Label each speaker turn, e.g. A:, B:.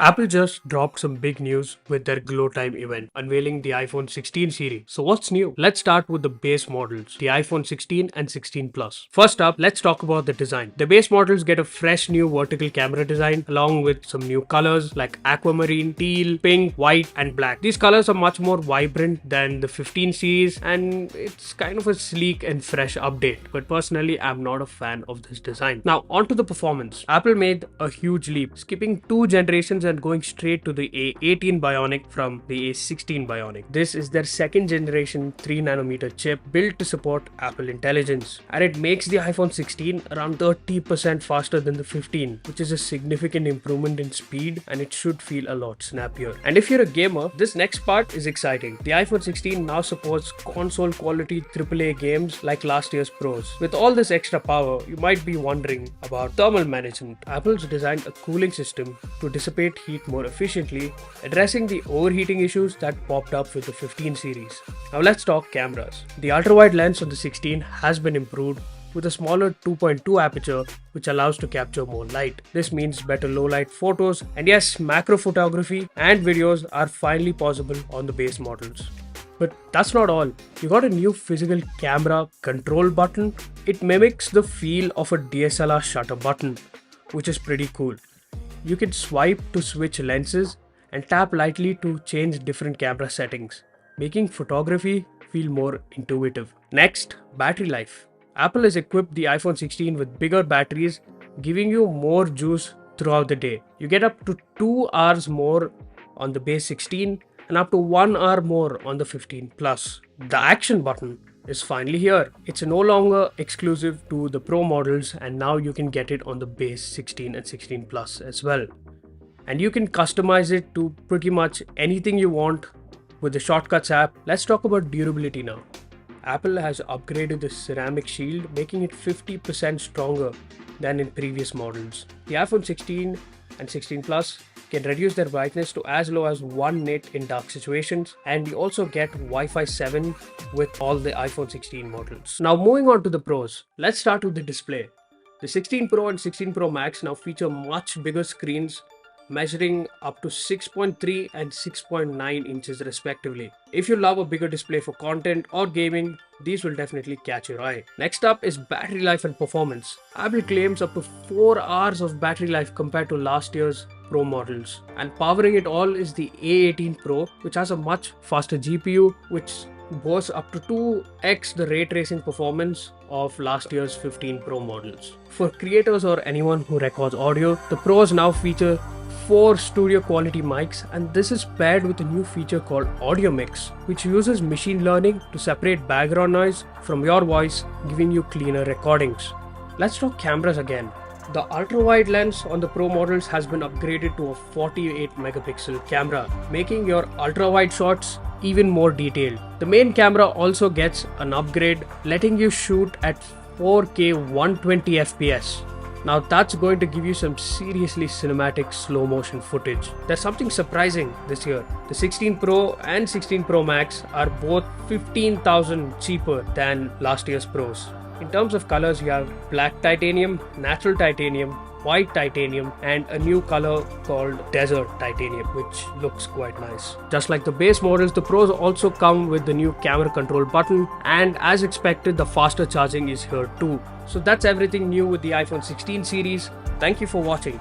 A: Apple just dropped some big news with their Glow Time event, unveiling the iPhone 16 series. So what's new? Let's start with the base models, the iPhone 16 and 16 Plus. First up, let's talk about the design. The base models get a fresh new vertical camera design along with some new colors like aquamarine, teal, pink, white and black. These colors are much more vibrant than the 15 series and it's kind of a sleek and fresh update. But personally, I'm not a fan of this design. Now onto the performance. Apple made a huge leap, skipping 2 generations and going straight to the A18 Bionic from the A16 Bionic. This is their second generation 3nm chip built to support Apple Intelligence, and it makes the iPhone 16 around 30% faster than the 15, which is a significant improvement in speed, and it should feel a lot snappier. And if you're a gamer, this next part is exciting. The iPhone 16 now supports console quality AAA games like last year's Pros. With all this extra power, you might be wondering about thermal management. Apple's designed a cooling system to dissipate heat more efficiently, addressing the overheating issues that popped up with the 15 series. Now let's talk cameras. The ultra-wide lens on the 16 has been improved with a smaller 2.2 aperture which allows to capture more light. This means better low light photos, and yes, macro photography and videos are finally possible on the base models. But that's not all. You got a new physical camera control button. It mimics the feel of a DSLR shutter button, which is pretty cool. You can swipe to switch lenses and tap lightly to change different camera settings, making photography feel more intuitive. Next, battery life. Apple has equipped the iPhone 16 with bigger batteries, giving you more juice throughout the day. You get up to 2 hours more on the base 16 and up to 1 hour more on the 15 Plus. The action button is finally here. It's no longer exclusive to the Pro models, and now you can get it on the base 16 and 16 Plus as well. And you can customize it to pretty much anything you want with the Shortcuts app. Let's talk about durability now. Apple has upgraded the ceramic shield, making it 50% stronger than in previous models. The iPhone 16 and 16 Plus can reduce their brightness to as low as 1 nit in dark situations, and you also get Wi-Fi 7 with all the iPhone 16 models. Now moving on to the pros, let's start with the display. The 16 Pro and 16 Pro Max now feature much bigger screens, measuring up to 6.3 and 6.9 inches respectively. If you love a bigger display for content or gaming, these will definitely catch your eye. Next up is battery life and performance. Apple claims up to 4 hours of battery life compared to last year's Pro models. And powering it all is the A18 Pro, which has a much faster GPU, which boasts up to 2x the ray tracing performance of last year's 15 Pro models. For creators or anyone who records audio, the Pros now feature 4 studio quality mics, and this is paired with a new feature called Audio Mix, which uses machine learning to separate background noise from your voice, giving you cleaner recordings. Let's talk cameras again. The ultra-wide lens on the Pro models has been upgraded to a 48 megapixel camera, making your ultra-wide shots even more detailed. The main camera also gets an upgrade, letting you shoot at 4K 120 FPS. Now that's going to give you some seriously cinematic slow motion footage. There's something surprising this year. The 16 Pro and 16 Pro Max are both 15,000 cheaper than last year's Pros. In terms of colors, you have black titanium, natural titanium, white titanium, and a new color called desert titanium, which looks quite nice. Just like the base models, the Pros also come with the new camera control button, and as expected, the faster charging is here too. So that's everything new with the iPhone 16 series. Thank you for watching.